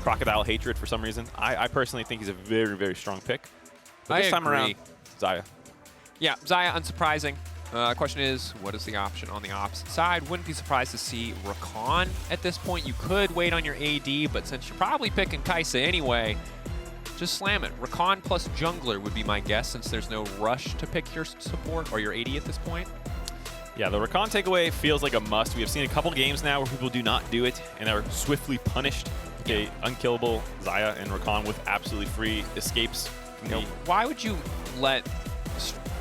crocodile hatred for some reason. I personally think he's a very, very strong pick. But this time around, Xayah. Yeah, Xayah, unsurprising. Question is, what is the option on the opposite side? Wouldn't be surprised to see Rakan at this point. You could wait on your AD, but since you're probably picking Kaisa anyway, just slam it. Rakan plus jungler would be my guess, since there's no rush to pick your support or your AD at this point. Yeah, the Rakan takeaway feels like a must. We have seen a couple games now where people do not do it and are swiftly punished. Okay, unkillable Xayah and Rakan with absolutely free escapes. Why would you let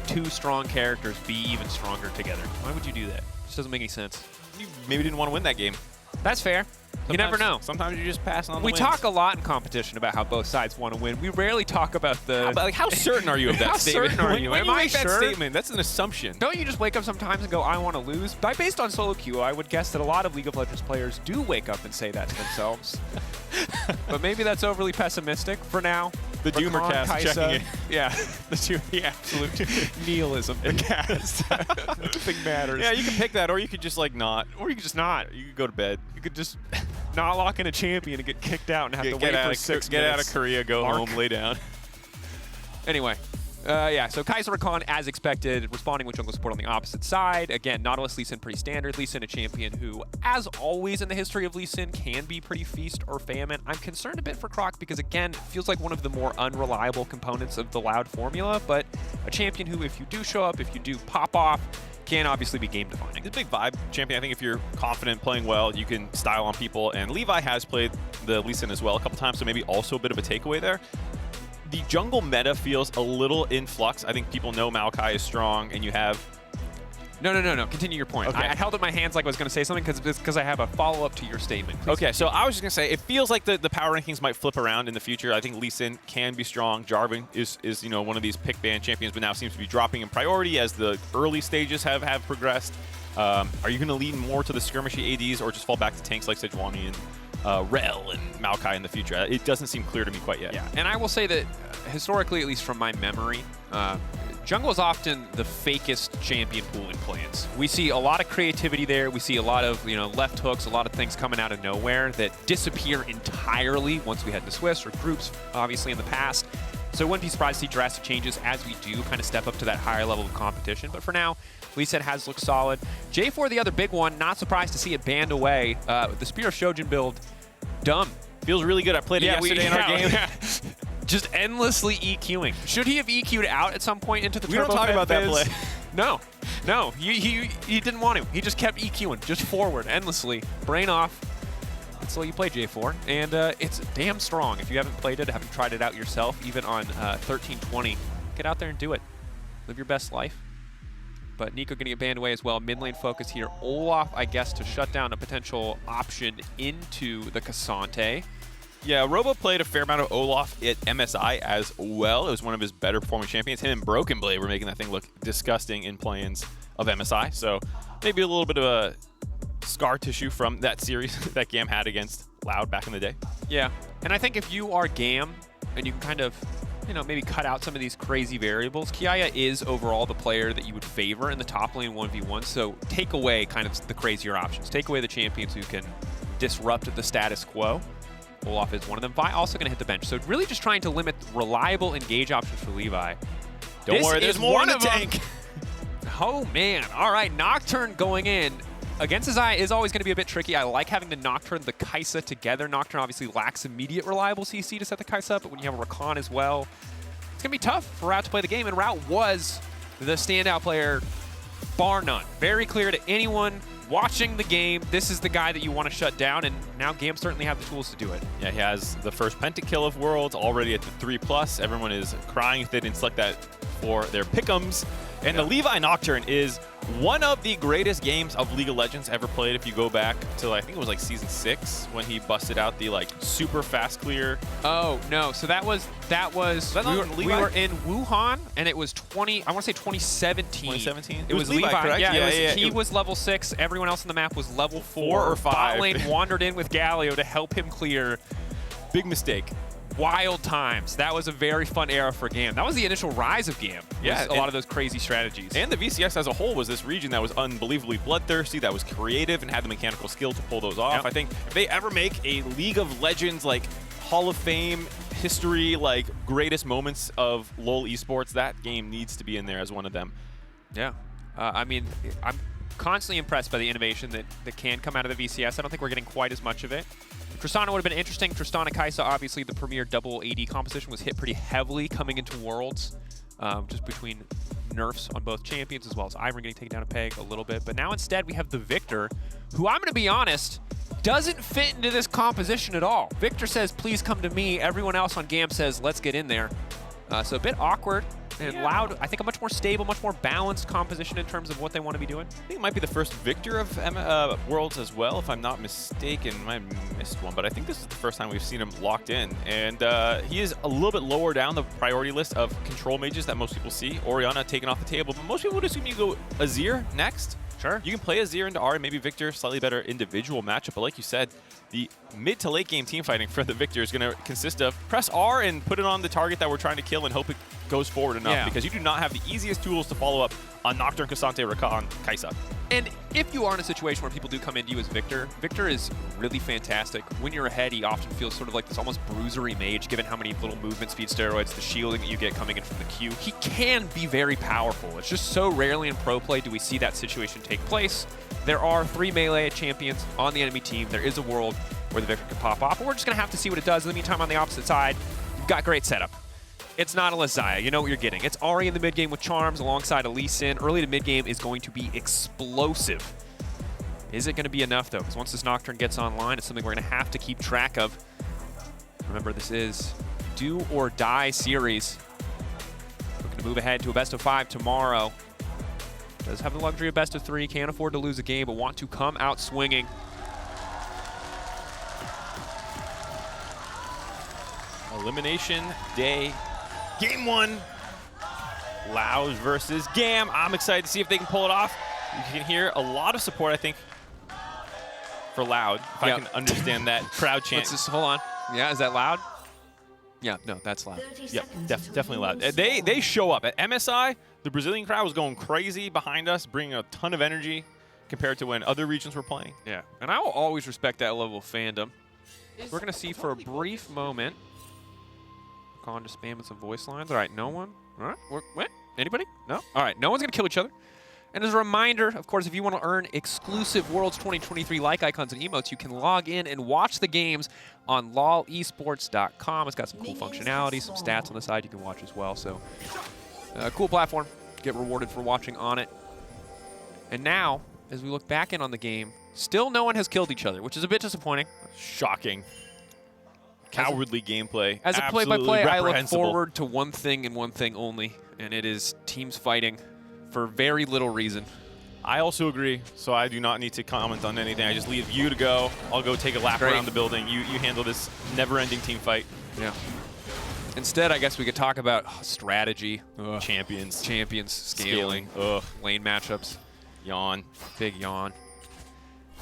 two strong characters be even stronger together? Why would you do that? It just doesn't make any sense. You maybe didn't want to win that game. That's fair. You never know. Sometimes you just pass on the wins. We talk a lot in competition about how both sides want to win. We rarely talk about the... Like, how certain are you of that statement? How certain are you? When you make that statement, that's an assumption. Don't you just wake up sometimes and go, I want to lose? Based on solo queue, I would guess that a lot of League of Legends players do wake up and say that to themselves. But maybe that's overly pessimistic for now. The Doomer cast checking in. Yeah, the absolute nihilism. The cast. Nothing matters. Yeah, you can pick that, or you could just like not. Or you could just not. You could go to bed. You could just not lock in a champion and get kicked out and have to wait for 6 minutes. Get out of Korea, go home, lay down. Anyway. Yeah, so Kaisa Rakan, as expected, responding with jungle support on the opposite side. Again, Nautilus, Lee Sin pretty standard. Lee Sin a champion who, as always in the history of Lee Sin, can be pretty feast or famine. I'm concerned a bit for Croc because, again, it feels like one of the more unreliable components of the Loud formula, but a champion who, if you do show up, if you do pop off, can obviously be game defining. He's a big vibe champion. I think if you're confident playing well, you can style on people, and Levi has played the Lee Sin as well a couple times, so maybe also a bit of a takeaway there. The jungle meta feels a little in flux. I think people know Maokai is strong, and you have... No. Continue your point. Okay. I held up my hands like I was going to say something because I have a follow-up to your statement. Please. Okay, so I was just going to say, it feels like the power rankings might flip around in the future. I think Lee Sin can be strong. Jarvan is one of these pick ban champions, but now seems to be dropping in priority as the early stages have progressed. Are you going to lean more to the skirmishy ADs or just fall back to tanks like Sejuani and Rel and Maokai in the future? It doesn't seem clear to me quite yet. Yeah, and I will say that historically, at least from my memory, jungle is often the fakest champion pool in play-ins. We see a lot of creativity there. We see a lot of left hooks, a lot of things coming out of nowhere that disappear entirely once we head to Swiss or groups, obviously in the past. So I wouldn't be surprised to see drastic changes as we do kind of step up to that higher level of competition. But for now, Lee Sin has looked solid. J4, the other big one, not surprised to see it banned away. The Spear of Shojin build, dumb. Feels really good. I played it yesterday in our game. Yeah. Just endlessly EQing. Should he have EQ'd out at some point into the turbo? We don't talk about that play. No. He didn't want to. He just kept EQing, just forward, endlessly. Brain off. That's all you play J4. And it's damn strong. If you haven't played it, haven't tried it out yourself, even on 1320, get out there and do it. Live your best life. But Nico going to get banned away as well. Mid lane focus here. Olaf, I guess, to shut down a potential option into the Ksante. Yeah, Robo played a fair amount of Olaf at MSI as well. It was one of his better performing champions. Him and Broken Blade were making that thing look disgusting in play-ins of MSI. So maybe a little bit of a scar tissue from that series that GAM had against Loud back in the day. Yeah, and I think if you are GAM and you can kind of maybe cut out some of these crazy variables, Kiaya is overall the player that you would favor in the top lane 1v1, so take away kind of the crazier options. Take away the champions who can disrupt the status quo. Olaf is one of them. Vi also going to hit the bench, so really just trying to limit reliable engage options for Levi. Don't worry, there's more in the tank. Oh man, all right, Nocturne going in. Against Xayah is always going to be a bit tricky. I like having the Nocturne, the Kaisa together. Nocturne obviously lacks immediate reliable CC to set the Kaisa up, but when you have a Rakan as well, it's going to be tough for Rout to play the game, and Rout was the standout player, bar none. Very clear to anyone watching the game, this is the guy that you want to shut down, and now GAM certainly have the tools to do it. Yeah, he has the first pentakill of Worlds, already at the 3+. Everyone is crying if they didn't select that for their pick'ems. And the Levi Nocturne is one of the greatest games of League of Legends ever played. If you go back to, I think it was like Season 6 when he busted out the super fast clear. Oh no! So that was we were in Wuhan, and it was I want to say 2017. 2017. It was Levi, correct? Yeah, he was level 6. Everyone else on the map was level 4 or 5. Bot lane wandered in with Galio to help him clear. Big mistake. Wild times. That was a very fun era for GAM. That was the initial rise of GAM. Yeah, a lot of those crazy strategies. And the VCS as a whole was this region that was unbelievably bloodthirsty, that was creative, and had the mechanical skill to pull those off. Yep. I think if they ever make a League of Legends Hall of Fame history, like greatest moments of LoL esports, that game needs to be in there as one of them. Yeah. I mean, I'm constantly impressed by the innovation that can come out of the VCS. I don't think we're getting quite as much of it. Tristana would have been interesting. Tristana Kaisa, obviously the premier double AD composition, was hit pretty heavily coming into Worlds, just between nerfs on both champions as well as Ivern getting taken down a peg a little bit. But now instead we have the Viktor, who I'm going to be honest, doesn't fit into this composition at all. Viktor says, please come to me. Everyone else on GAM says, let's get in there. So a bit awkward and Loud. I think a much more stable, much more balanced composition in terms of what they want to be doing. I think it might be the first Viktor of Worlds as well, if I'm not mistaken. I might have missed one, but I think this is the first time we've seen him locked in. And he is a little bit lower down the priority list of control mages that most people see. Orianna taken off the table, but most people would assume you go Azir next. Sure. You can play Azir into Ahri, maybe Viktor, slightly better individual matchup. But like you said, the mid to late game team fighting for the Viktor is going to consist of press R and put it on the target that we're trying to kill and hope it goes forward enough, because you do not have the easiest tools to follow up on Nocturne, Ksante, Rakan, Kaisa. And if you are in a situation where people do come into you as Viktor, Viktor is really fantastic. When you're ahead, he often feels sort of like this almost bruisery mage, given how many little movement speed steroids, the shielding that you get coming in from the Q. He can be very powerful. It's just so rarely in pro play do we see that situation take place. There are 3 melee champions on the enemy team. There is a world where the Viktor can pop off, but we're just going to have to see what it does. In the meantime, on the opposite side, you've got great setup. It's not a Xayah. You know what you're getting. It's Ahri in the mid game with Charms alongside a Lee Sin. Early to mid game is going to be explosive. Is it going to be enough, though? Because once this Nocturne gets online, it's something we're going to have to keep track of. Remember, this is do or die series. Looking to move ahead to a best of 5 tomorrow. Does have the luxury of best of 3. Can't afford to lose a game, but want to come out swinging. Elimination day, game 1. Loud versus GAM. I'm excited to see if they can pull it off. You can hear a lot of support, I think, for Loud, if I can understand that crowd chant. Hold on. Yeah, is that Loud? Yeah, no, that's Loud. Yep, definitely Loud. They show up. At MSI, the Brazilian crowd was going crazy behind us, bringing a ton of energy compared to when other regions were playing. Yeah, and I will always respect that level of fandom. We're going to see for a brief moment. On to spamming some voice lines. All right, no one. All right, what? Anybody? No? All right, no one's going to kill each other. And as a reminder, of course, if you want to earn exclusive Worlds 2023 like icons and emotes, you can log in and watch the games on lolesports.com. It's got some cool functionality, some stats on the side you can watch as well. So, cool platform. Get rewarded for watching on it. And now, as we look back in on the game, still no one has killed each other, which is a bit disappointing. Shocking. Cowardly gameplay. As a play-by-play, I look forward to one thing and one thing only, and it is teams fighting for very little reason. I also agree, so I do not need to comment on anything. I just leave you to go. I'll go take a lap around the building. You handle this never-ending team fight. Yeah. Instead, I guess we could talk about strategy. Champions, scaling. Lane matchups. Yawn. Big yawn.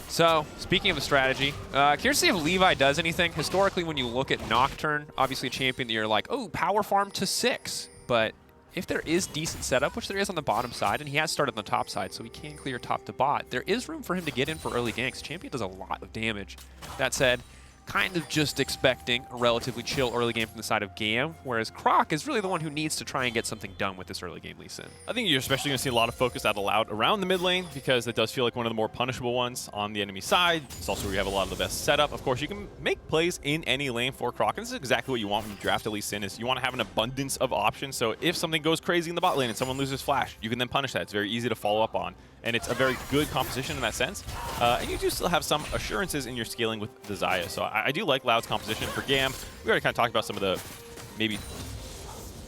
So, speaking of the strategy, curious to see if Levi does anything. Historically, when you look at Nocturne, obviously a champion that you're like, oh, power farm to 6. But if there is decent setup, which there is on the bottom side, and he has started on the top side, so he can clear top to bot, there is room for him to get in for early ganks. Champion does a lot of damage. That said, kind of just expecting a relatively chill early game from the side of GAM, whereas Croc is really the one who needs to try and get something done with this early game Lee Sin. I think you're especially going to see a lot of focus out of Loud around the mid lane, because it does feel like one of the more punishable ones on the enemy side. It's also where you have a lot of the best setup. Of course, you can make plays in any lane for Croc, and this is exactly what you want when you draft a Lee Sin, is you want to have an abundance of options. So if something goes crazy in the bot lane and someone loses flash, you can then punish that. It's very easy to follow up on, and it's a very good composition in that sense. And you do still have some assurances in your scaling with the Xayah. So I do like Loud's composition for GAM. We already kind of talked about some of the maybe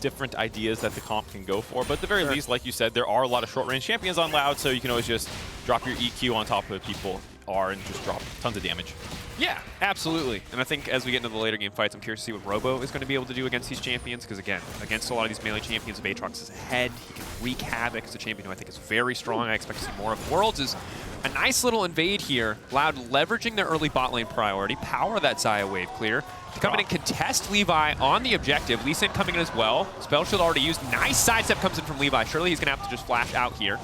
different ideas that the comp can go for, but at the very least, like you said, there are a lot of short-range champions on Loud, so you can always just drop your EQ on top of people and just drop tons of damage. Yeah, absolutely. And I think as we get into the later game fights, I'm curious to see what Robo is going to be able to do against these champions, because again, against a lot of these melee champions, if Aatrox is ahead, he can wreak havoc as a champion who I think is very strong. I expect to see more of. Worlds is a nice little invade here. Loud leveraging their early bot lane priority, power that Xayah wave clear, to come in and contest Levi on the objective. Lee Sin coming in as well. Spell shield already used. Nice sidestep comes in from Levi. Surely he's going to have to just flash out here.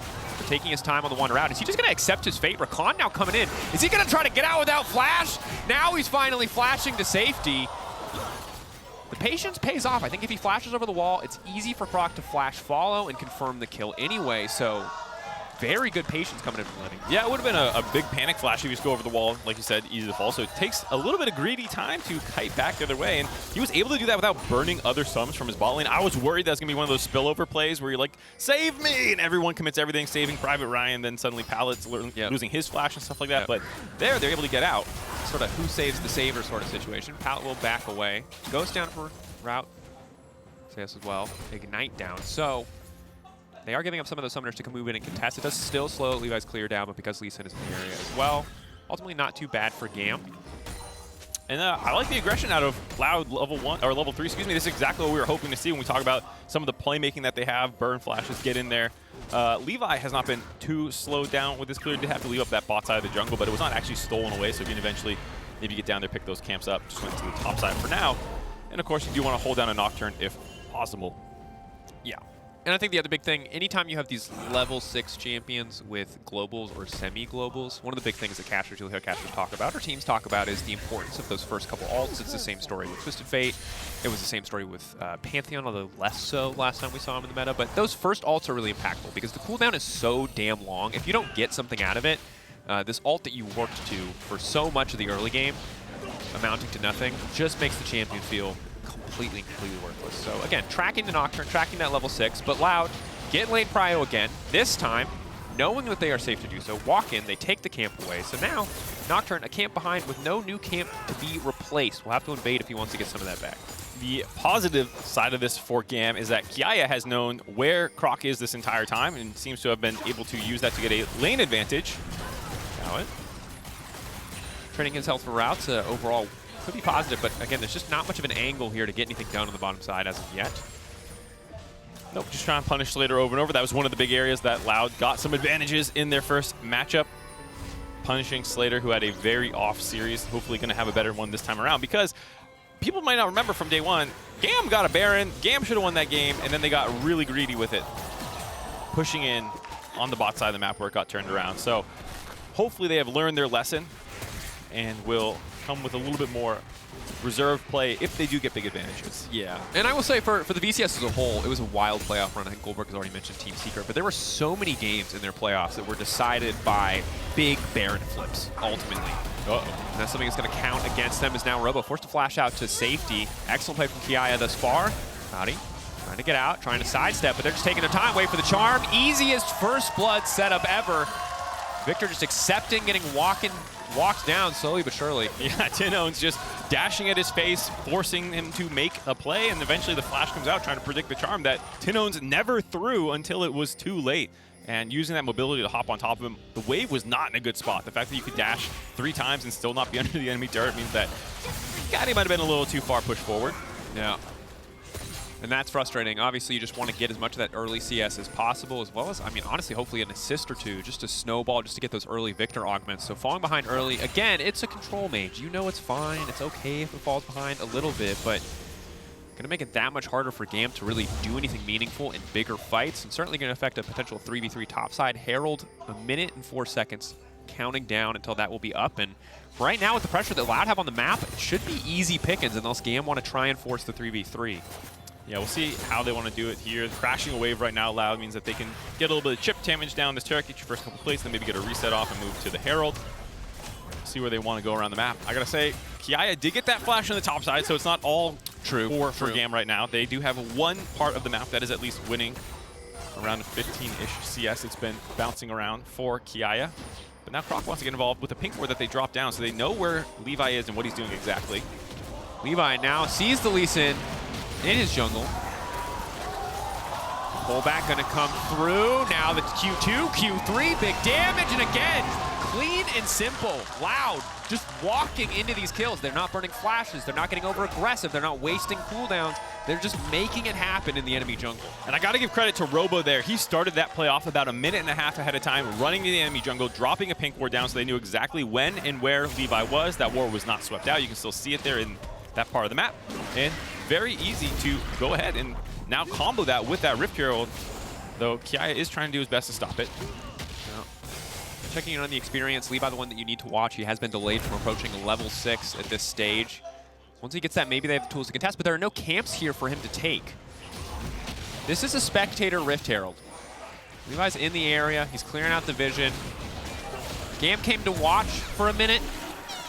Taking his time on the wander out. Is he just going to accept his fate? Rakan now coming in. Is he going to try to get out without flash? Now he's finally flashing to safety. the patience pays off. I think if he flashes over the wall, it's easy for Croc to flash follow and confirm the kill anyway. So very good patience coming in from Lenny. Yeah, it would have been a big panic flash if you just go over the wall, like you said, easy to fall. So it takes a little bit of greedy time to kite back the other way, and he was able to do that without burning other sums from his bot lane. I was worried that was going to be one of those spillover plays where you're like, save me, and everyone commits everything, saving Private Ryan, then suddenly Pallet's losing his flash and stuff like that. But they're able to get out. Sort of who saves the saver sort of situation. Pallet will back away. Goes down for route. Yes as well. Ignite down. So they are giving up some of those summoners to come move in and contest. It does still slow Levi's clear down, but because Lee Sin is in the area as well, ultimately not too bad for GAM. And I like the aggression out of Loud level 1 or level 3. Excuse me. This is exactly what we were hoping to see when we talk about some of the playmaking that they have. Burn flashes, get in there. Levi has not been too slowed down with this clear. Did have to leave up that bot side of the jungle, but it was not actually stolen away. So you can eventually maybe get down there, pick those camps up. Just went to the top side for now. And of course, you do want to hold down a Nocturne if possible. Yeah. And I think the other big thing, anytime you have these level 6 champions with globals or semi-globals, one of the big things that casters, you'll hear casters talk about, or teams talk about, is the importance of those first couple ults. It's the same story with Twisted Fate. It was the same story with Pantheon, although less so last time we saw him in the meta. But those first ults are really impactful because the cooldown is so damn long. If you don't get something out of it, this ult that you worked to for so much of the early game, amounting to nothing, just makes the champion feel completely worthless. So again, tracking the Nocturne, tracking that level 6, but Loud get late prio again, this time knowing that they are safe to do so, walk in, they take the camp away. So now Nocturne, a camp behind with no new camp to be replaced. We'll have to invade if he wants to get some of that back. The positive side of this for GAM is that Kiaya has known where Croc is this entire time and seems to have been able to use that to get a lane advantage. Now it. Trading his health for routes overall could be positive, but again, there's just not much of an angle here to get anything done on the bottom side as of yet. Nope, just trying to punish Slayder over and over. That was one of the big areas that Loud got some advantages in their first matchup. Punishing Slayder, who had a very off series. Hopefully going to have a better one this time around, because people might not remember from day one, GAM got a Baron. GAM should have won that game, and then they got really greedy with it, pushing in on the bot side of the map where it got turned around. So hopefully they have learned their lesson and will come with a little bit more reserve play if they do get big advantages. Yeah, and I will say for the VCS as a whole, it was a wild playoff run. I think Goldberg has already mentioned Team Secret, but there were so many games in their playoffs that were decided by big Baron flips, ultimately. Uh-oh. And that's something that's going to count against them. Is now Robo forced to flash out to safety. Excellent play from Kiaya thus far. Howdy. Trying to get out, trying to sidestep, but they're just taking their time. Wait for the charm. Easiest first blood setup ever. Viktor just accepting, getting walked down slowly but surely. Yeah, tinowns just dashing at his face, forcing him to make a play, and eventually the flash comes out trying to predict the charm that tinowns never threw until it was too late. And using that mobility to hop on top of him, the wave was not in a good spot. The fact that you could dash 3 times and still not be under the enemy turret means that Kati might have been a little too far pushed forward. Yeah. And that's frustrating. Obviously, you just want to get as much of that early CS as possible, as well as, I mean, honestly, hopefully an assist or two, just to snowball, just to get those early Viktor augments. So falling behind early, again, it's a control mage. You know it's fine. It's okay if it falls behind a little bit, but going to make it that much harder for GAM to really do anything meaningful in bigger fights, and certainly going to affect a potential 3v3 topside. Herald, 1 minute and 4 seconds, counting down until that will be up. And right now, with the pressure that Loud have on the map, it should be easy pickings unless GAM want to try and force the 3v3. Yeah, we'll see how they want to do it here. Crashing a wave right now, Loud, means that they can get a little bit of chip damage down this turret, get your first couple plates, then maybe get a reset off and move to the Herald. See where they want to go around the map. I gotta say, Kiaya did get that flash on the top side, so it's not all true for GAM right now. They do have one part of the map that is at least winning around 15-ish CS. It's been bouncing around for Kiaya. But now Croc wants to get involved with the pink ward that they dropped down, so they know where Levi is and what he's doing exactly. Levi now sees the Lee Sin in his jungle. Pullback gonna come through. Now the Q2, Q3, big damage, and again, clean and simple. Loud, just walking into these kills. They're not burning flashes. They're not getting over aggressive. They're not wasting cooldowns. They're just making it happen in the enemy jungle. And I gotta give credit to Robo there. He started that play off about 1.5 minutes ahead of time, running to the enemy jungle, dropping a pink ward down so they knew exactly when and where Levi was. That ward was not swept out. You can still see it there in that part of the map. And very easy to go ahead and now combo that with that Rift Herald, though Kiaya is trying to do his best to stop it. Checking in on the experience, Levi, the one that you need to watch. He has been delayed from approaching level 6 at this stage. Once he gets that, maybe they have the tools to contest, but there are no camps here for him to take. This is a spectator Rift Herald. Levi's in the area. He's clearing out the vision. GAM came to watch for a minute,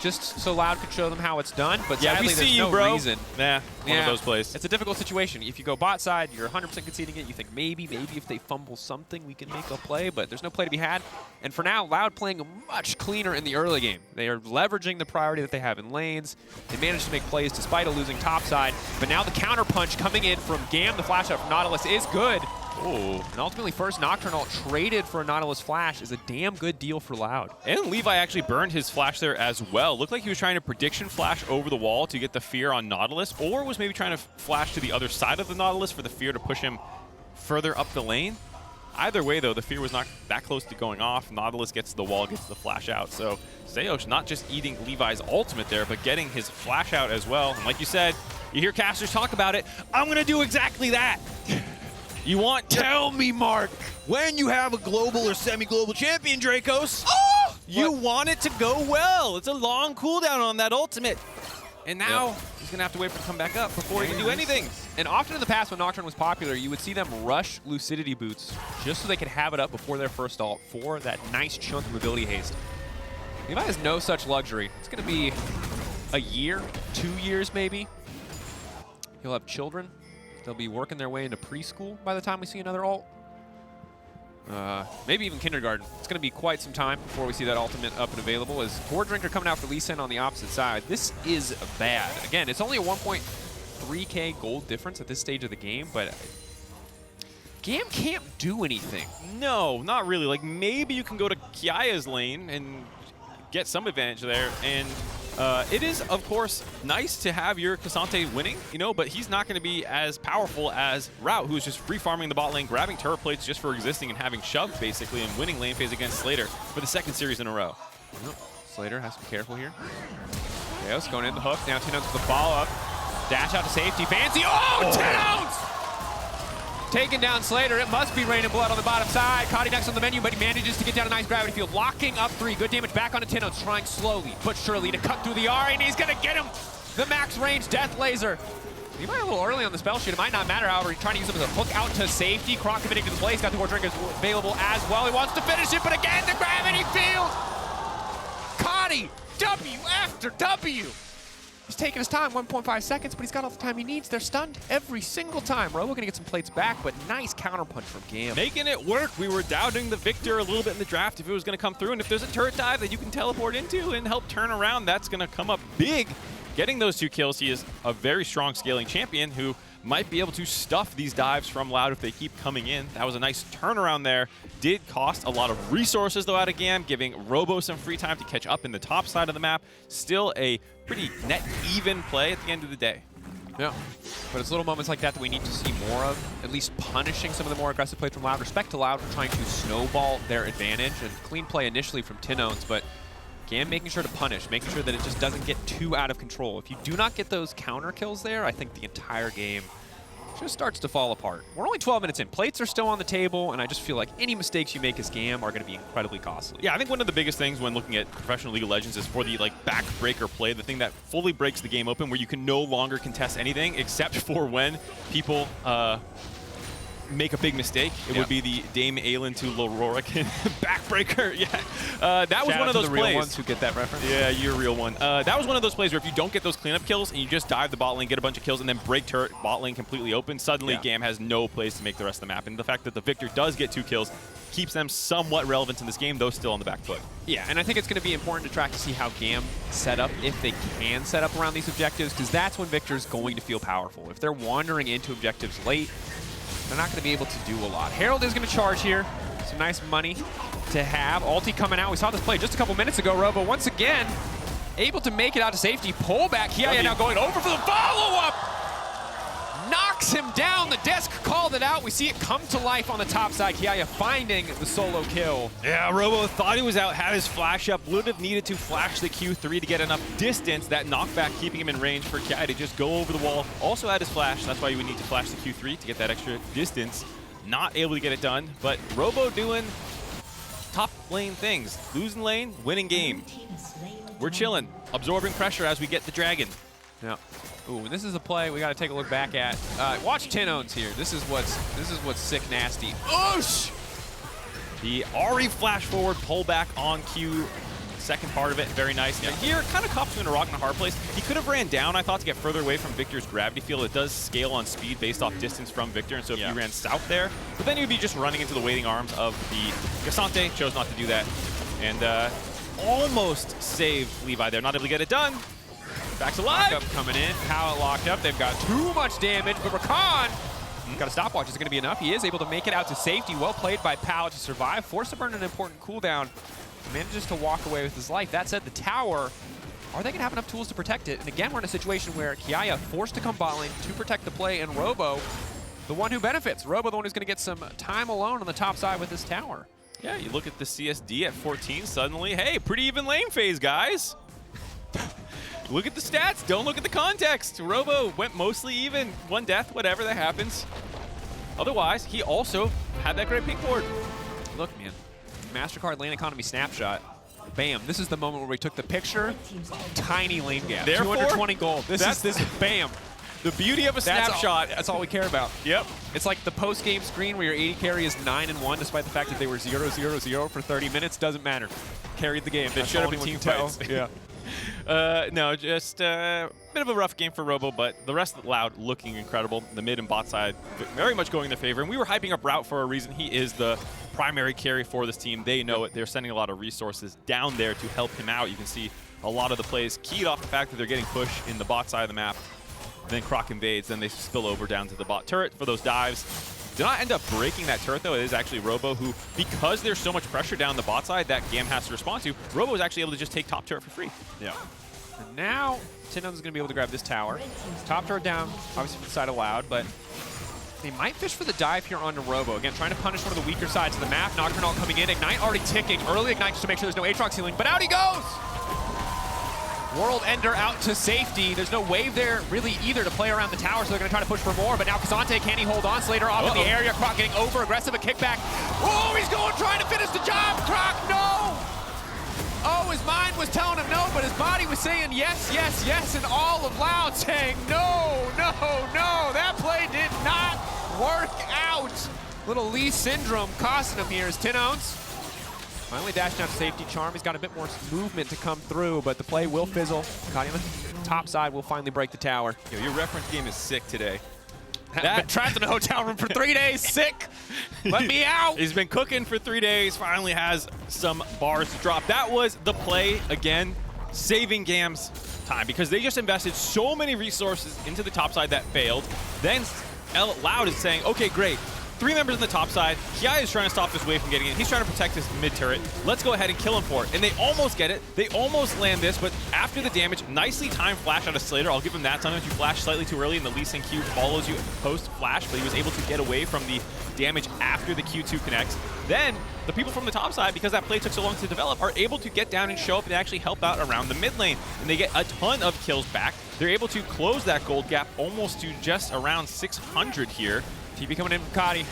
just so Loud could show them how it's done, but yeah, sadly, we see there's you, no bro. reason. Nah, one of those plays. It's a difficult situation. If you go bot side, you're 100% conceding it. You think maybe if they fumble something, we can make a play, but there's no play to be had. And for now, Loud playing much cleaner in the early game. They are leveraging the priority that they have in lanes. They managed to make plays despite a losing top side, but now the counter punch coming in from GAM, the flash out from Nautilus, is good. Oh. And ultimately, first Nocturne ult traded for a Nautilus flash is a damn good deal for Loud. And Levi actually burned his flash there as well. Looked like he was trying to prediction flash over the wall to get the fear on Nautilus, or was maybe trying to flash to the other side of the Nautilus for the fear to push him further up the lane. Either way, though, the fear was not that close to going off. Nautilus gets to the wall, gets the flash out. So Xayah not just eating Levi's ultimate there, but getting his flash out as well. And like you said, you hear casters talk about it. I'm going to do exactly that. You want? Tell me, Mark. When you have a global or semi-global champion, Drakos, You want it to go well. It's a long cooldown on that ultimate. And now he's going to have to wait for it to come back up before he can do anything. And often in the past when Nocturne was popular, you would see them rush Lucidity boots just so they could have it up before their first ult for that nice chunk of ability haste. Levi has no such luxury. It's going to be a year, 2 years maybe. He'll have children. They'll be working their way into preschool by the time we see another ult. Maybe even kindergarten. It's going to be quite some time before we see that ultimate up and available. As Board Drinker coming out for Lee Sin on the opposite side. This is bad. Again, it's only a 1.3k gold difference at this stage of the game, but GAM can't do anything. No, not really. Like, maybe you can go to Kiaya's lane and get some advantage there. And it is, of course, nice to have your Ksante winning, you know, but he's not going to be as powerful as Route, who's just free farming the bot lane, grabbing turret plates just for existing and having shoved, basically, and winning lane phase against Slayder for the second series in a row. Slayder has to be careful here. Chaos going in the hook. Now tinowns with the follow-up. Dash out to safety. Fancy. Oh, tinowns! Taking down Slayder. It must be Rain and Blood on the bottom side. Kati next on the menu, but he manages to get down a nice gravity field. Locking up 3. Good damage back onto tinowns. Trying slowly but surely to cut through the Ahri, and he's going to get him. The max range death laser. He might be a little early on the spell sheet. It might not matter, however. He's trying to use him as a hook out to safety. Croc committing to the play. He's got the War Drinkers available as well. He wants to finish it, but again, the gravity field. Kati, W after W. He's taking his time, 1.5 seconds, but he's got all the time he needs. They're stunned every single time. Robo gonna get some plates back, but nice counterpunch from GAM. Making it work. We were doubting the Viktor a little bit in the draft if it was going to come through, and if there's a turret dive that you can teleport into and help turn around, that's going to come up big. Getting those 2 kills, he is a very strong scaling champion who might be able to stuff these dives from Loud if they keep coming in. That was a nice turnaround there. Did cost a lot of resources, though, out of GAM, giving Robo some free time to catch up in the top side of the map. Still a pretty net even play at the end of the day. Yeah, but it's little moments like that that we need to see more of, at least punishing some of the more aggressive play from Loud. Respect to Loud for trying to snowball their advantage, and clean play initially from tinowns, but GAM making sure to punish, making sure that it just doesn't get too out of control. If you do not get those counter kills there, I think the entire game just starts to fall apart. We're only 12 minutes in. Plates are still on the table, and I just feel like any mistakes you make as GAM are going to be incredibly costly. Yeah, I think one of the biggest things when looking at professional League of Legends is for the backbreaker play, the thing that fully breaks the game open, where you can no longer contest anything except for when people make a big mistake. It would be the Dame Aelin to Lororic backbreaker. Yeah, that was one of those the plays. real ones who get that reference. Yeah, you're a real one. That was one of those plays where if you don't get those cleanup kills and you just dive the bot lane, get a bunch of kills, and then break turret bot lane completely open, suddenly GAM has no place to make the rest of the map. And the fact that the Viktor does get 2 kills keeps them somewhat relevant in this game, though still on the back foot. Yeah, and I think it's going to be important to track to see how GAM set up, if they can set up around these objectives, because that's when Viktor's going to feel powerful. If they're wandering into objectives late, they're not going to be able to do a lot. Herald is going to charge here. Some nice money to have. Ulti coming out. We saw this play just a couple minutes ago. Robo once again able to make it out to safety. Pull back. Kiaya now going over for the follow-up. Knocks him down. The desk called it out. We see it come to life on the top side. Kiaya finding the solo kill. Yeah, Robo thought he was out, had his flash up, would have needed to flash the Q3 to get enough distance. That knockback keeping him in range for Kiaya to just go over the wall. Also had his flash. That's why you would need to flash the Q3 to get that extra distance. Not able to get it done, but Robo doing top lane things. Losing lane, winning game. We're chilling, absorbing pressure as we get the dragon. Yeah. Ooh, and this is a play we got to take a look back at. Watch tinowns here. This is what's sick nasty. Oosh! The Ahri flash forward pullback on Q. Second part of it, very nice. Yeah. And here, kind of caught him in a rock and a hard place. He could have ran down, I thought, to get further away from Viktor's gravity field. It does scale on speed based off distance from Viktor, and so if you ran south there, but then you'd be just running into the waiting arms of the Ksante. Chose not to do that, and almost saved Levi there. Not able to get it done. Back's alive. Lockup coming in. Pallet locked up. They've got too much damage, but Rakan got a stopwatch. Is it going to be enough? He is able to make it out to safety. Well played by Pallet to survive. Forced to burn an important cooldown. Manages to walk away with his life. That said, the tower, are they going to have enough tools to protect it? And again, we're in a situation where Kiaya forced to come bot lane to protect the play, and Robo, the one who benefits. Robo, the one who's going to get some time alone on the top side with this tower. Yeah, you look at the CSD at 14, suddenly, hey, pretty even lane phase, guys. Look at the stats, don't look at the context. Robo went mostly even, one death, whatever, that happens. Otherwise, he also had that great pink board. Look, man, MasterCard lane economy snapshot. Bam, this is the moment where we took the picture. Tiny lane gap, Therefore, 220 gold. This is bam. The beauty of a snapshot. That's all we care about. Yep. It's like the post-game screen where your AD carry is 9-1, despite the fact that they were 0-0-0 for 30 minutes. Doesn't matter. Carried the game. They should have been team fights. Yeah. No, just a bit of a rough game for Robo, but the rest of the Loud looking incredible. The mid and bot side very much going in their favor. And we were hyping up Route for a reason. He is the primary carry for this team. They know it. They're sending a lot of resources down there to help him out. You can see a lot of the plays keyed off the fact that they're getting pushed in the bot side of the map. Then Croc invades, then they spill over down to the bot turret for those dives. Did not end up breaking that turret, though. It is actually Robo who, because there's so much pressure down the bot side that GAM has to respond to, Robo is actually able to just take top turret for free. Yeah. And now, tinowns is going to be able to grab this tower. Top turret down, obviously from the side of Loud, but they might fish for the dive here onto Robo. Again, trying to punish one of the weaker sides of the map. Nocturne all coming in. Ignite already ticking. Early Ignite just to make sure there's no Aatrox healing, but out he goes! World Ender out to safety. There's no wave there really either to play around the tower, so they're going to try to push for more. But now Ksante, can he hold on? Slayder off in the area. Croc getting over aggressive, a kickback. Oh, he's going, trying to finish the job. Croc, no! Oh, his mind was telling him no, but his body was saying yes, yes, yes, and all of Loud saying no, no, no. That play did not work out. Little Lee syndrome costing him here as tinowns finally dashed down to safety. Charm, he's got a bit more movement to come through, but the play will fizzle. Kati on the top side will finally break the tower. Yo, your reference game is sick today. Been trapped in a hotel room for 3 days, sick. Let me out. He's been cooking for 3 days, finally has some bars to drop. That was the play, again, saving GAM's time, because they just invested so many resources into the top side that failed. Then Loud is saying, okay, great. 3 members on the top side. Kiaya is trying to stop this wave from getting in. He's trying to protect his mid turret. Let's go ahead and kill him for it. And they almost get it. They almost land this, but after the damage, nicely timed flash out of Slayder. I'll give him that. Sometimes you flash slightly too early and the Lee Sin Q follows you post-flash, but he was able to get away from the damage after the Q2 connects. Then the people from the top side, because that play took so long to develop, are able to get down and show up and actually help out around the mid lane. And they get a ton of kills back. They're able to close that gold gap almost to just around 600 here. TB coming in from Kati.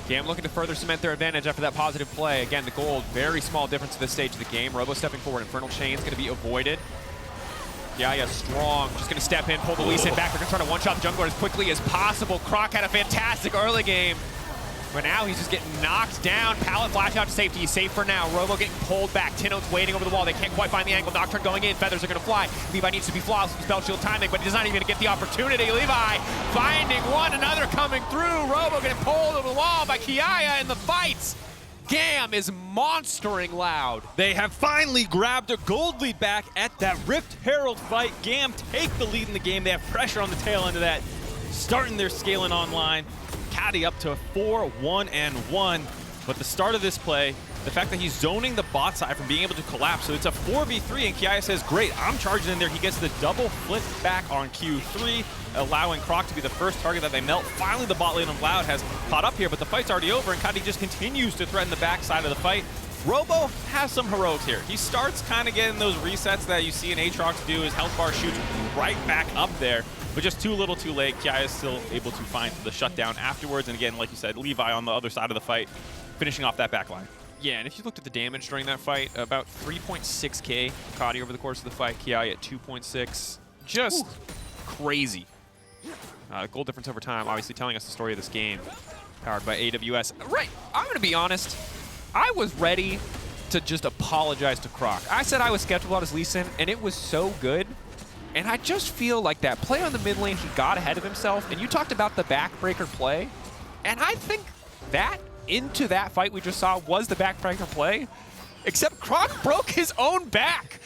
GAM looking to further cement their advantage after that positive play. Again, the gold, very small difference at this stage of the game. Robo stepping forward. Infernal Chain's going to be avoided. Kiaya strong, just going to step in, pull the Lee Sin back. They're going to try to one-shot the jungler as quickly as possible. Croc had a fantastic early game, but now he's just getting knocked down. Pallet flash out to safety. He's safe for now. Robo getting pulled back. tinowns waiting over the wall. They can't quite find the angle. Nocturne going in. Feathers are going to fly. Levi needs to be flawless with spell shield timing, but he's not even going to get the opportunity. Levi finding one another coming through. Robo getting pulled over the wall by Kiaya in the fights. GAM is monstering Loud. They have finally grabbed a gold lead back at that Rift Herald fight. GAM take the lead in the game. They have pressure on the tail end of that, starting their scaling online. Kati up to 4-1-1, but the start of this play, the fact that he's zoning the bot side from being able to collapse, so it's a 4v3, and Kiaya says, great, I'm charging in there. He gets the double flip back on Q3, allowing Croc to be the first target that they melt. Finally, the bot lane of Loud has caught up here, but the fight's already over, and Kati just continues to threaten the backside of the fight. Robo has some heroics here. He starts kind of getting those resets that you see an Aatrox do. His health bar shoots right back up there, but just too little too late. Kiaya is still able to find the shutdown afterwards. And again, like you said, Levi on the other side of the fight, finishing off that back line. Yeah, and if you looked at the damage during that fight, about 3.6k Kati over the course of the fight. Kiaya at 2.6. Just crazy. Goal difference over time, obviously telling us the story of this game. Powered by AWS. Right, I'm going to be honest. I was ready to just apologize to Croc. I said I was skeptical about his Lee Sin, and it was so good. And I just feel like that play on the mid lane, he got ahead of himself. And you talked about the backbreaker play. And I think that into that fight we just saw was the backbreaker play. Except Croc broke his own back.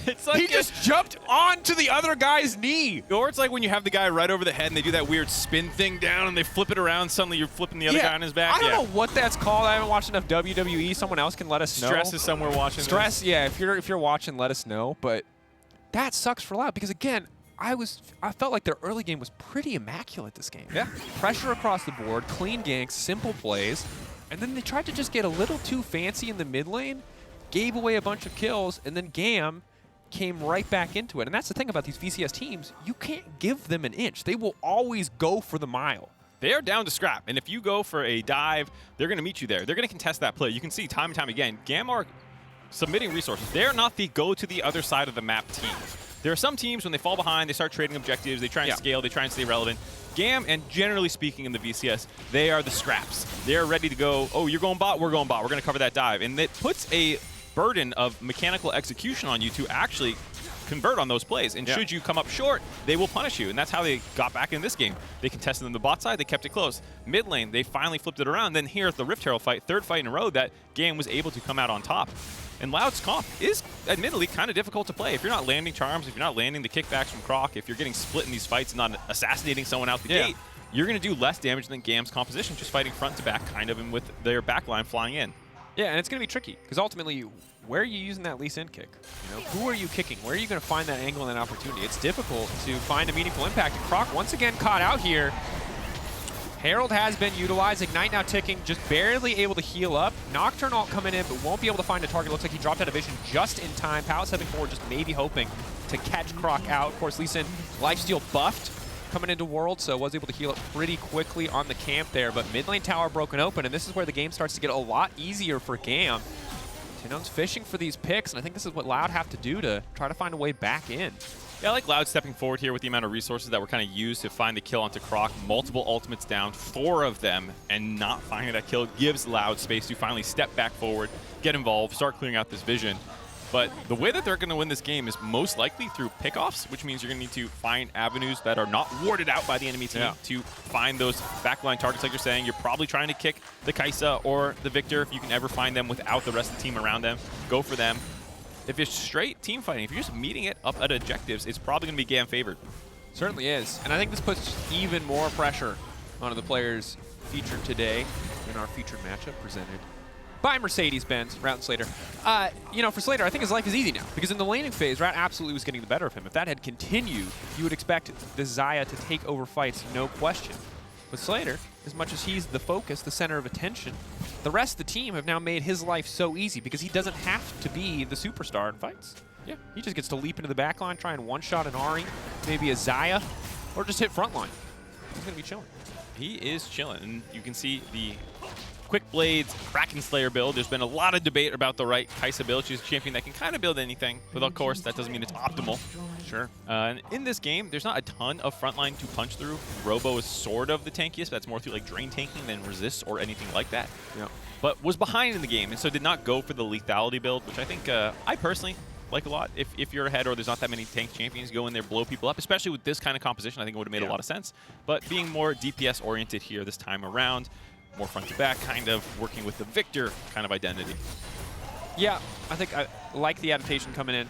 It's like he just jumped onto the other guy's knee. Or it's like when you have the guy right over the head and they do that weird spin thing down and they flip it around, suddenly you're flipping the other guy on his back. I don't know what that's called. I haven't watched enough WWE. Someone else can let us know. Stress is somewhere watching Stress, this. yeah, if you're watching, let us know. But that sucks for Loud because again, I felt like their early game was pretty immaculate this game. Yeah. Pressure across the board, clean ganks, simple plays, and then they tried to just get a little too fancy in the mid lane, gave away a bunch of kills, and then GAM came right back into it. And that's the thing about these VCS teams. You can't give them an inch. They will always go for the mile. They are down to scrap. And if you go for a dive, they're going to meet you there. They're going to contest that play. You can see time and time again, GAM are submitting resources. They're not the go to the other side of the map team. There are some teams, when they fall behind, they start trading objectives, they try and scale, they try and stay relevant. GAM, and generally speaking in the VCS, they are the scraps. They're ready to go, oh, you're going bot, we're going bot. We're going to cover that dive. And it puts a burden of mechanical execution on you to actually convert on those plays. And should you come up short, they will punish you. And that's how they got back in this game. They contested on the bot side, they kept it close. Mid lane, they finally flipped it around. Then here at the Rift Herald fight, third fight in a row, that GAM was able to come out on top. And Loud's comp is admittedly kind of difficult to play. If you're not landing charms, if you're not landing the kickbacks from Croc, if you're getting split in these fights and not assassinating someone out the gate, you're going to do less damage than GAM's composition, just fighting front to back kind of, and with their backline flying in. Yeah, and it's going to be tricky, because ultimately, where are you using that Lee Sin kick? You know, who are you kicking? Where are you going to find that angle and that opportunity? It's difficult to find a meaningful impact. And Croc, once again, caught out here. Herald has been utilized. Ignite now ticking, just barely able to heal up. Nocturne ult coming in, but won't be able to find a target. Looks like he dropped out of vision just in time. Pal stepping forward, just maybe hoping to catch Croc out. Of course, Lee Sin lifesteal buffed coming into World, so was able to heal up pretty quickly on the camp there. But mid lane tower broken open, and this is where the game starts to get a lot easier for GAM. tinowns fishing for these picks, and I think this is what Loud have to do to try to find a way back in. Yeah, I like Loud stepping forward here with the amount of resources that were kind of used to find the kill onto Croc. Multiple ultimates down, 4 of them, and not finding that kill gives Loud space to finally step back forward, get involved, start clearing out this vision. But the way that they're going to win this game is most likely through pickoffs, which means you're going to need to find avenues that are not warded out by the enemy team to find those backline targets like you're saying. You're probably trying to kick the Kaisa or the Viktor if you can ever find them without the rest of the team around them. Go for them. If it's straight team fighting, if you're just meeting it up at objectives, it's probably going to be GAM favored. Certainly is. And I think this puts even more pressure onto the players featured today in our featured matchup presented by Mercedes-Benz, Rout and Slayder. You know, for Slayder, I think his life is easy now, because in the laning phase, Rout absolutely was getting the better of him. If that had continued, you would expect the Xayah to take over fights, no question. But Slayder, as much as he's the focus, the center of attention, the rest of the team have now made his life so easy because he doesn't have to be the superstar in fights. Yeah, he just gets to leap into the backline, try and one-shot an Ahri, maybe a Xayah, or just hit frontline. He's going to be chilling. He is chilling, and you can see the Quick Blades, Kraken Slayer build. There's been a lot of debate about the right Kaisa build. She's a champion that can kind of build anything, but of course, that doesn't mean it's optimal. Sure. And in this game, there's not a ton of frontline to punch through. Robo is sort of the tankiest, but that's more through like drain tanking than resists or anything like that. Yeah. But was behind in the game, and so did not go for the lethality build, which I think I personally like a lot. If you're ahead or there's not that many tank champions, go in there, blow people up, especially with this kind of composition, I think it would have made a lot of sense. But being more DPS oriented here this time around, more front to back, kind of working with the Viktor kind of identity. Yeah, I think I like the adaptation coming in.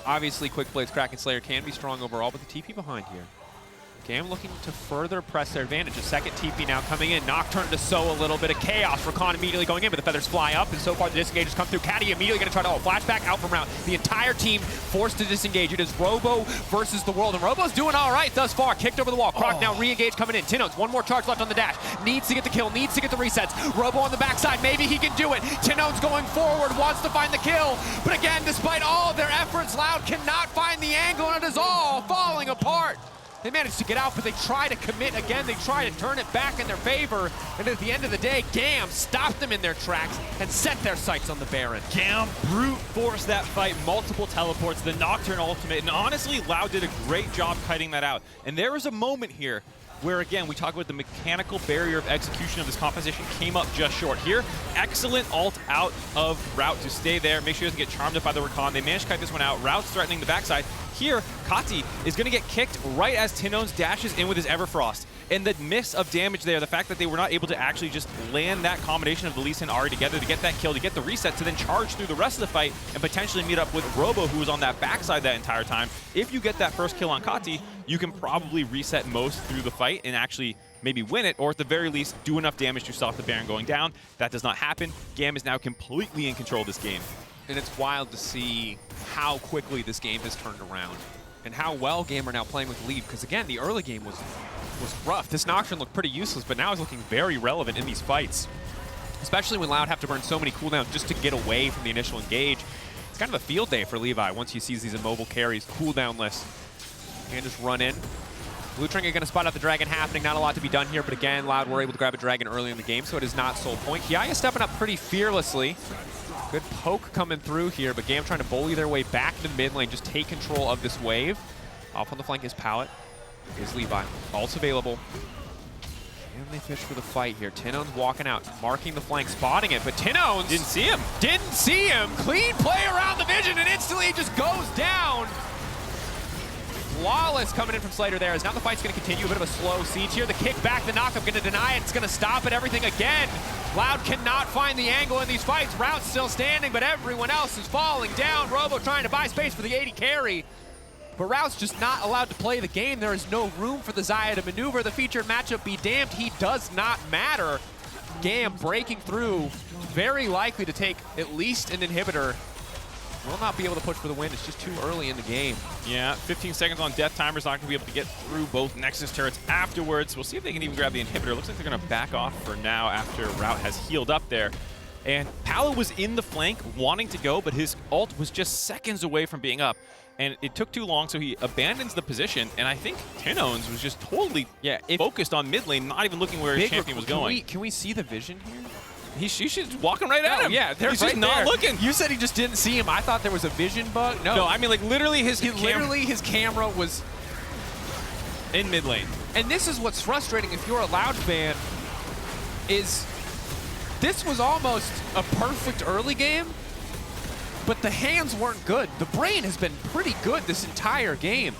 Obviously, Quick Blades, Kraken Slayer can be strong overall, but the TP behind here. GAM looking to further press their advantage. A second TP now coming in. Nocturne to sow a little bit of chaos. Rakan immediately going in, but the feathers fly up, and so far the disengages come through. Kati immediately going to try to flashback out from Rout. The entire team forced to disengage. It is Robo versus the world, and Robo's doing all right thus far. Kicked over the wall. Croc now re-engaged coming in. tinowns, one more charge left on the dash. Needs to get the kill, needs to get the resets. Robo on the backside, maybe he can do it. tinowns going forward, wants to find the kill, but again, despite all of their efforts, Loud cannot find the angle, and it is all falling apart. They managed to get out, but they try to commit again. They try to turn it back in their favor. And at the end of the day, GAM stopped them in their tracks and set their sights on the Baron. GAM brute forced that fight, multiple teleports, the Nocturne ultimate, and honestly, Loud did a great job kiting that out. And there was a moment here where, again, we talk about the mechanical barrier of execution of this composition came up just short. Here, excellent ult out of Route to stay there, make sure he doesn't get charmed up by the Rakan. They managed to kite this one out. Route's threatening the backside. Here, Kati is going to get kicked right as tinowns dashes in with his Everfrost. And the miss of damage there, the fact that they were not able to actually just land that combination of the Lee Sin and Ahri together to get that kill, to get the reset, to then charge through the rest of the fight and potentially meet up with Robo, who was on that backside that entire time. If you get that first kill on Kati, you can probably reset most through the fight and actually maybe win it, or at the very least, do enough damage to stop the Baron going down. That does not happen. GAM is now completely in control of this game. And it's wild to see how quickly this game has turned around and how well GAM are now playing with the lead, because again, the early game was rough. This Nocturne looked pretty useless, but now is looking very relevant in these fights, especially when Loud have to burn so many cooldowns just to get away from the initial engage. It's kind of a field day for Levi once he sees these immobile carries, cooldownless, and just run in. Blue Trinket going to spot out the dragon happening. Not a lot to be done here, but again, Loud were able to grab a dragon early in the game, so it is not sole point. Kiaya stepping up pretty fearlessly. Good poke coming through here, but GAM trying to bully their way back to mid lane, just take control of this wave. Off on the flank is Pallet. Is Levi. Ult's available. And they fish for the fight here. tinowns walking out, marking the flank, spotting it, but tinowns Didn't see him. Didn't see him. Clean play around the vision, and instantly it just goes down. Flawless coming in from Slayder there, as now the fight's going to continue. A bit of a slow siege here. The kick back, the knockup going to deny it. It's going to stop it. Everything again. Loud cannot find the angle in these fights. Route's still standing, but everyone else is falling down. Robo trying to buy space for the AD carry. But Route's just not allowed to play the game. There is no room for the Xayah to maneuver. The featured matchup be damned, he does not matter. GAM breaking through, very likely to take at least an inhibitor. Will not be able to push for the win. It's just too early in the game. Yeah, 15 seconds on death timer's not going to be able to get through both Nexus turrets afterwards. We'll see if they can even grab the inhibitor. Looks like they're going to back off for now after Route has healed up there. And Palo was in the flank wanting to go, but his ult was just seconds away from being up. And it took too long, so he abandons the position. And I think tinowns was just totally focused on mid lane, not even looking where his champion was going. Can we see the vision here? He's just walking right at him. Yeah, he's just not looking. You said he just didn't see him. I thought there was a vision bug. No, I mean like literally his camera was in mid lane. And this is what's frustrating if you're a Loud fan, is this was almost a perfect early game, but the hands weren't good. The brain has been pretty good this entire game,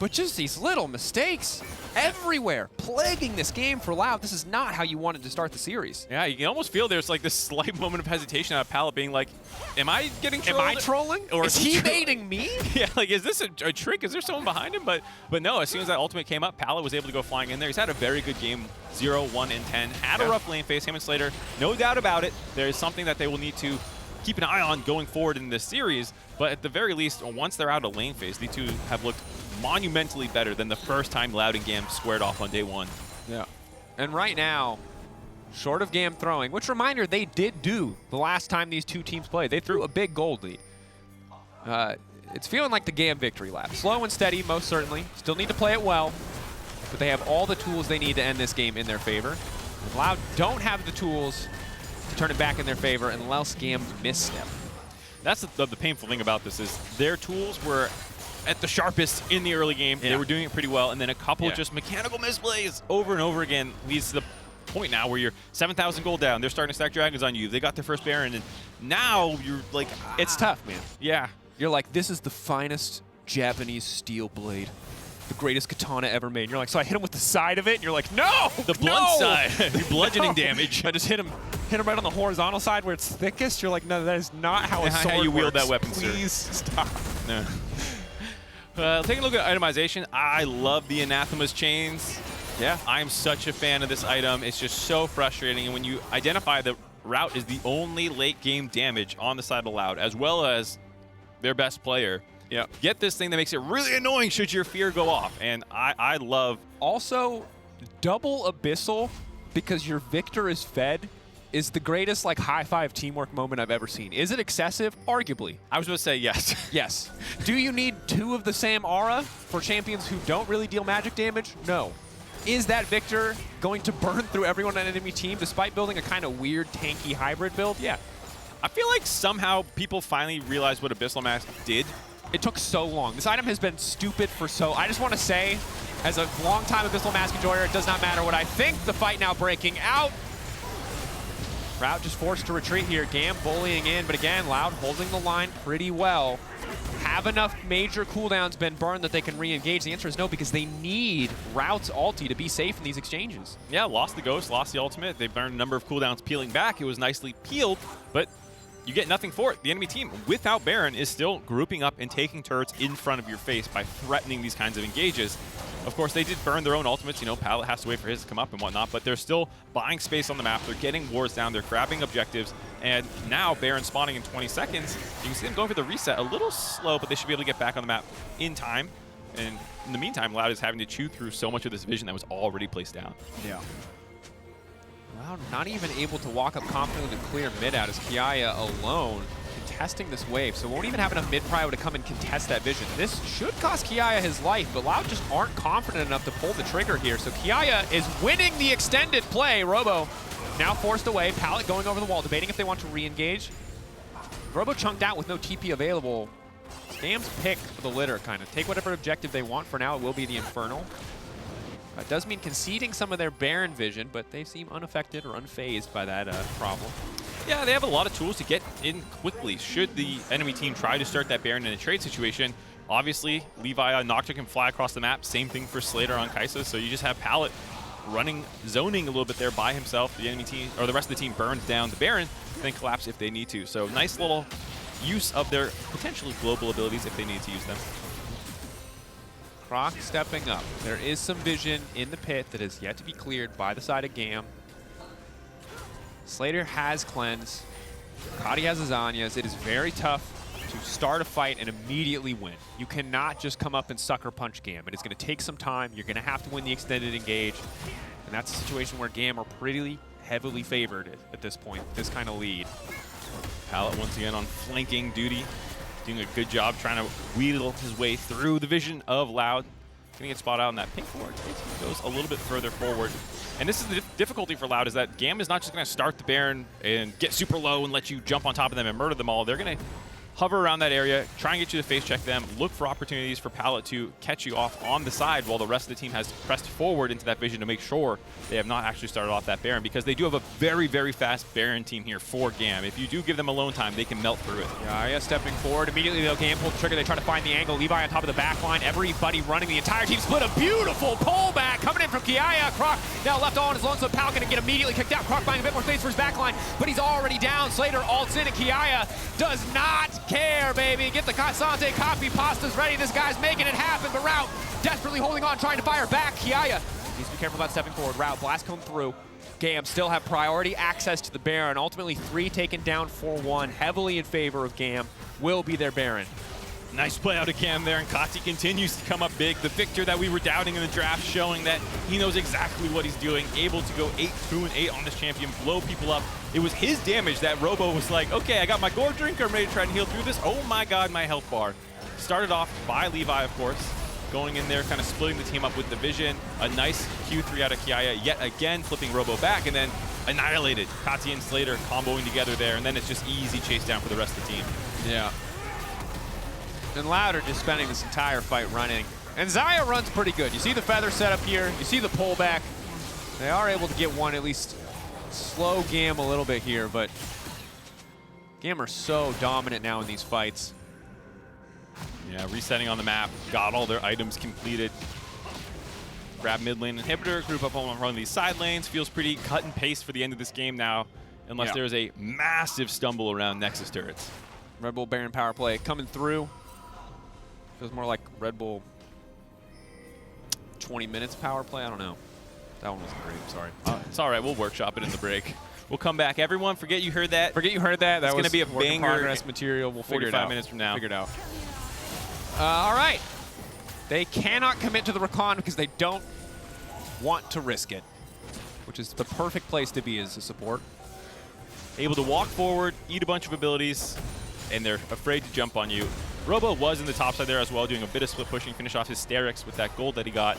but just these little mistakes everywhere, plaguing this game for Loud. This is not how you wanted to start the series. Yeah, you can almost feel there's like this slight moment of hesitation out of Pallet being like, am I getting trolled? Am I trolling? Or is he baiting me? Yeah, like, is this a trick? Is there someone behind him? But no, as soon as that ultimate came up, Pallet was able to go flying in there. He's had a very good game, 0, 1, and 10. Had a rough lane phase, him and Slayder. No doubt about it. There is something that they will need to keep an eye on going forward in this series. But at the very least, once they're out of lane phase, the two have looked monumentally better than the first time Loud and GAM squared off on day one. Yeah. And right now, short of GAM throwing, which reminder, they did do the last time these two teams played. They threw a big gold lead. It's feeling like the GAM victory lap. Slow and steady, most certainly. Still need to play it well, but they have all the tools they need to end this game in their favor. And Loud don't have the tools to turn it back in their favor unless GAM misstep. That's the painful thing about this is their tools were at the sharpest in the early game. They were doing it pretty well, and then a couple just mechanical misplays over and over again leads to the point now where you're 7,000 gold down. They're starting to stack dragons on you. They got their first Baron, and now you're like, It's tough, man. Yeah. You're like, this is the finest Japanese steel blade. The greatest katana ever made. And you're like, so I hit him with the side of it, and you're like, no! The blunt side. You're bludgeoning damage. I just hit him right on the horizontal side where it's thickest. You're like, no, that is not how a sword how you wield works. that weapon, Please stop. No. Taking a look at itemization, I love the Anathema's chains. Yeah. I'm such a fan of this item. It's just so frustrating. And when you identify that Route is the only late game damage on the side of Loud, as well as their best player, get this thing that makes it really annoying should your fear go off. And I love... Also, double Abyssal, because your Viktor is fed, is the greatest like high-five teamwork moment I've ever seen. Is it excessive? Arguably. I was going to say yes. Yes. Do you need two of the same aura for champions who don't really deal magic damage? No. Is that Viktor going to burn through everyone on an enemy team despite building a kind of weird tanky hybrid build? Yeah. I feel like somehow people finally realized what Abyssal Mask did. It took so long. This item has been stupid for so... I just want to say, as a long-time Abyssal Mask enjoyer, it does not matter what I think. The fight now breaking out. Route just forced to retreat here. GAM bullying in, but again, Loud holding the line pretty well. Have enough major cooldowns been burned that they can re-engage? The answer is no, because they need Route's ulti to be safe in these exchanges. Yeah, lost the Ghost, lost the ultimate. They burned a number of cooldowns peeling back. It was nicely peeled, but you get nothing for it. The enemy team, without Baron, is still grouping up and taking turrets in front of your face by threatening these kinds of engages. Of course, they did burn their own ultimates. You know, Pallet has to wait for his to come up and whatnot, but they're still buying space on the map. They're getting wars down. They're grabbing objectives. And now Baron spawning in 20 seconds. You can see them going for the reset. A little slow, but they should be able to get back on the map in time. And in the meantime, Loud is having to chew through so much of this vision that was already placed down. Yeah. Loud not even able to walk up confidently to clear mid out as Kiaya alone contesting this wave. So won't even have enough mid prio to come and contest that vision. This should cost Kiaya his life, but Loud just aren't confident enough to pull the trigger here. So Kiaya is winning the extended play. Robo now forced away. Pallet going over the wall, debating if they want to re-engage. Robo chunked out with no TP available. GAM's pick for the litter, kind of. Take whatever objective they want. For now, it will be the Infernal. It does mean conceding some of their Baron vision, but they seem unaffected or unfazed by that problem. Yeah, they have a lot of tools to get in quickly should the enemy team try to start that Baron in a trade situation. Obviously, Levi on Nocturne can fly across the map. Same thing for Slayder on Kaisa, so you just have Pallet running, zoning a little bit there by himself. The enemy team, or the rest of the team, burns down the Baron, then collapse if they need to. So nice little use of their potentially global abilities if they need to use them. Croc stepping up. There is some vision in the pit that is yet to be cleared by the side of GAM. Slayder has cleanse. Kati has Zanyas. It is very tough to start a fight and immediately win. You cannot just come up and sucker punch GAM. It is going to take some time. You're going to have to win the extended engage. And that's a situation where GAM are pretty heavily favored at this point, this kind of lead. Pallet once again on flanking duty, doing a good job trying to wheedle his way through the vision of Loud. Gonna get spot out on that pink ward. He goes a little bit further forward. And this is the difficulty for Loud, is that GAM is not just gonna start the Baron and get super low and let you jump on top of them and murder them all. They're gonna hover around that area, try and get you to face check them, look for opportunities for Pallet to catch you off on the side while the rest of the team has pressed forward into that vision to make sure they have not actually started off that Baron, because they do have a very, very fast Baron team here for GAM. If you do give them alone time, they can melt through it. Yeah, stepping forward. Immediately, though, GAM pulled the trigger. They try to find the angle. Levi on top of the back line. Everybody running. The entire team split. A beautiful pullback coming in from Kiaya. Croc now left all on his own, so Pallet gonna get immediately kicked out. Croc buying a bit more space for his back line, but he's already down. Slayder ults in, and Kiaya does not care, baby. Get the Ksante coffee pastas ready. This guy's making it happen, but Route desperately holding on, trying to fire back. Kiaya needs to be careful about stepping forward. Route, blast come through. GAM still have priority access to the Baron. Ultimately, 3 taken down 4-1, heavily in favor of GAM. Will be their Baron. Nice play out of GAM there, and Kati continues to come up big. The Viktor that we were doubting in the draft, showing that he knows exactly what he's doing, able to go 8-2-8 on this champion, blow people up. It was his damage that Robo was like, okay, I got my gourd drink, I'm ready to try and heal through this. Oh my god, my health bar. Started off by Levi, of course, going in there, kind of splitting the team up with the vision. A nice Q3 out of Kiaya, yet again flipping Robo back, and then annihilated. Kati and Slayder comboing together there, and then it's just easy chase down for the rest of the team. Yeah. And Loud are just spending this entire fight running. And Xayah runs pretty good. You see the feather setup here. You see the pullback. They are able to get one, at least slow GAM a little bit here, but GAM are so dominant now in these fights. Yeah, resetting on the map. Got all their items completed. Grab mid lane inhibitor, group up on one of these side lanes. Feels pretty cut and paste for the end of this game now, unless there's a massive stumble around Nexus turrets. Red Bull Baron power play coming through. Feels more like Red Bull 20 minutes power play. I don't know. That one wasn't great. Sorry. It's all right. We'll workshop it in the break. We'll come back. Everyone, forget you heard that. Forget you heard that. That was going to be a work in banger. Progress material. We'll figure it out. 45 minutes from now. Figure it out. All right. They cannot commit to the Rakan because they don't want to risk it, which is the perfect place to be as a support. able to walk forward, eat a bunch of abilities, and they're afraid to jump on you. Robo was in the top side there as well, doing a bit of split pushing, finish off his Sterix with that gold that he got.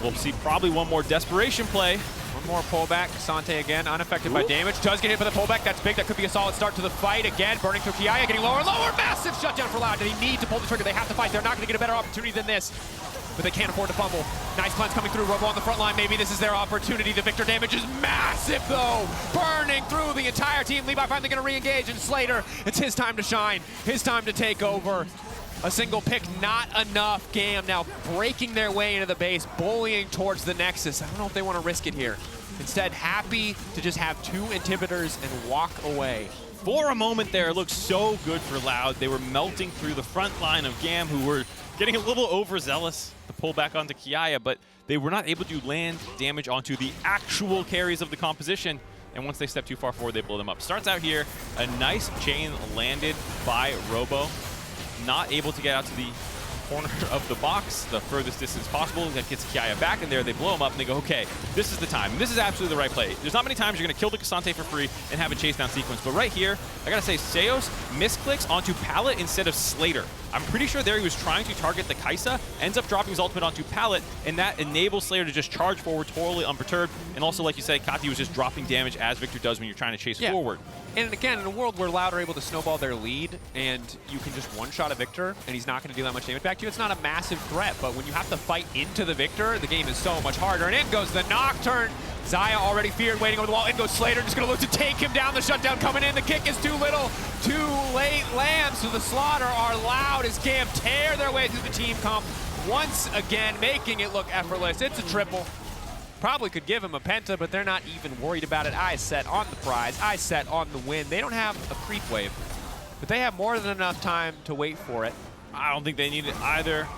We'll see probably one more desperation play. One more pullback. Ksante again, unaffected by damage. Does get hit for the pullback. That's big. That could be a solid start to the fight. Again, burning through Kiaya, getting lower and lower. Massive shutdown for Loud. They need to pull the trigger. They have to fight. They're not going to get a better opportunity than this. But they can't afford to fumble. Nice cleanse coming through. Robo on the front line. Maybe this is their opportunity. The Viktor damage is massive, though. Burning through the entire team. Levi finally going to re-engage. And Slayder, it's his time to shine. His time to take over. A single pick, not enough. GAM now breaking their way into the base, bullying towards the Nexus. I don't know if they want to risk it here. Instead, happy to just have 2 inhibitors and walk away. For a moment there, it looked so good for Loud. They were melting through the front line of GAM, who were getting a little overzealous to pull back onto Kiaya, but they were not able to land damage onto the actual carries of the composition. And once they step too far forward, they blow them up. Starts out here, a nice chain landed by Robo. Not able to get out to the corner of the box, the furthest distance possible. That gets Kiaya back in there. They blow him up and they go, okay, this is the time. This is absolutely the right play. There's not many times you're going to kill the Ksante for free and have a chase down sequence. But right here, I got to say, Xayah misclicks onto Pallet instead of Slayder. I'm pretty sure there he was trying to target the Kaisa, ends up dropping his ultimate onto Pallet, and that enables Slayder to just charge forward totally unperturbed. And also, like you said, Kati was just dropping damage as Viktor does when you're trying to chase forward. And again, in a world where Loud are able to snowball their lead and you can just one-shot a Viktor and he's not going to do that much damage back to you, it's not a massive threat. But when you have to fight into the Viktor, the game is so much harder. And in goes the Nocturne. Xayah already feared, waiting over the wall. In goes Slayder, just going to look to take him down. The shutdown coming in. The kick is too little, too late. Lambs to the slaughter are Loud as GAM tear their way through the team comp once again, making it look effortless. It's a triple. Probably could give him a penta, but they're not even worried about it. Eyes set on the prize, eyes set on the win. They don't have a creep wave, but they have more than enough time to wait for it. I don't think they need it either.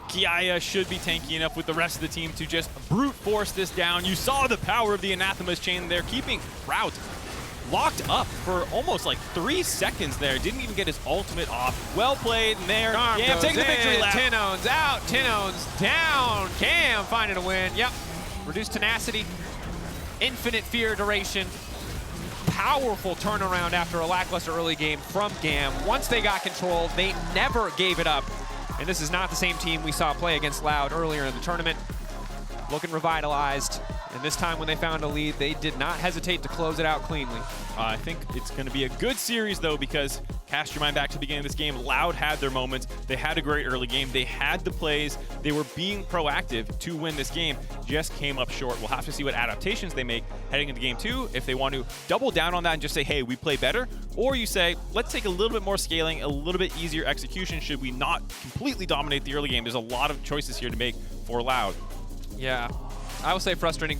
Kiaya should be tanky enough with the rest of the team to just brute force this down. You saw the power of the Anathema's chain there, keeping Route locked up for almost like 3 seconds there. Didn't even get his ultimate off. Well played in there. GAM taking the victory lap. tinowns out, tinowns down. GAM finding a win. Yep. Reduced tenacity, infinite fear duration, powerful turnaround after a lackluster early game from GAM. Once they got control, they never gave it up. And this is not the same team we saw play against Loud earlier in the tournament. Looking revitalized. And this time when they found a lead, they did not hesitate to close it out cleanly. I think it's going to be a good series, though, because cast your mind back to the beginning of this game. Loud had their moments. They had a great early game. They had the plays. They were being proactive to win this game. Just came up short. We'll have to see what adaptations they make heading into game 2. If they want to double down on that and just say, hey, we play better. Or you say, let's take a little bit more scaling, a little bit easier execution. Should we not completely dominate the early game? There's a lot of choices here to make for Loud. Yeah, I will say frustrating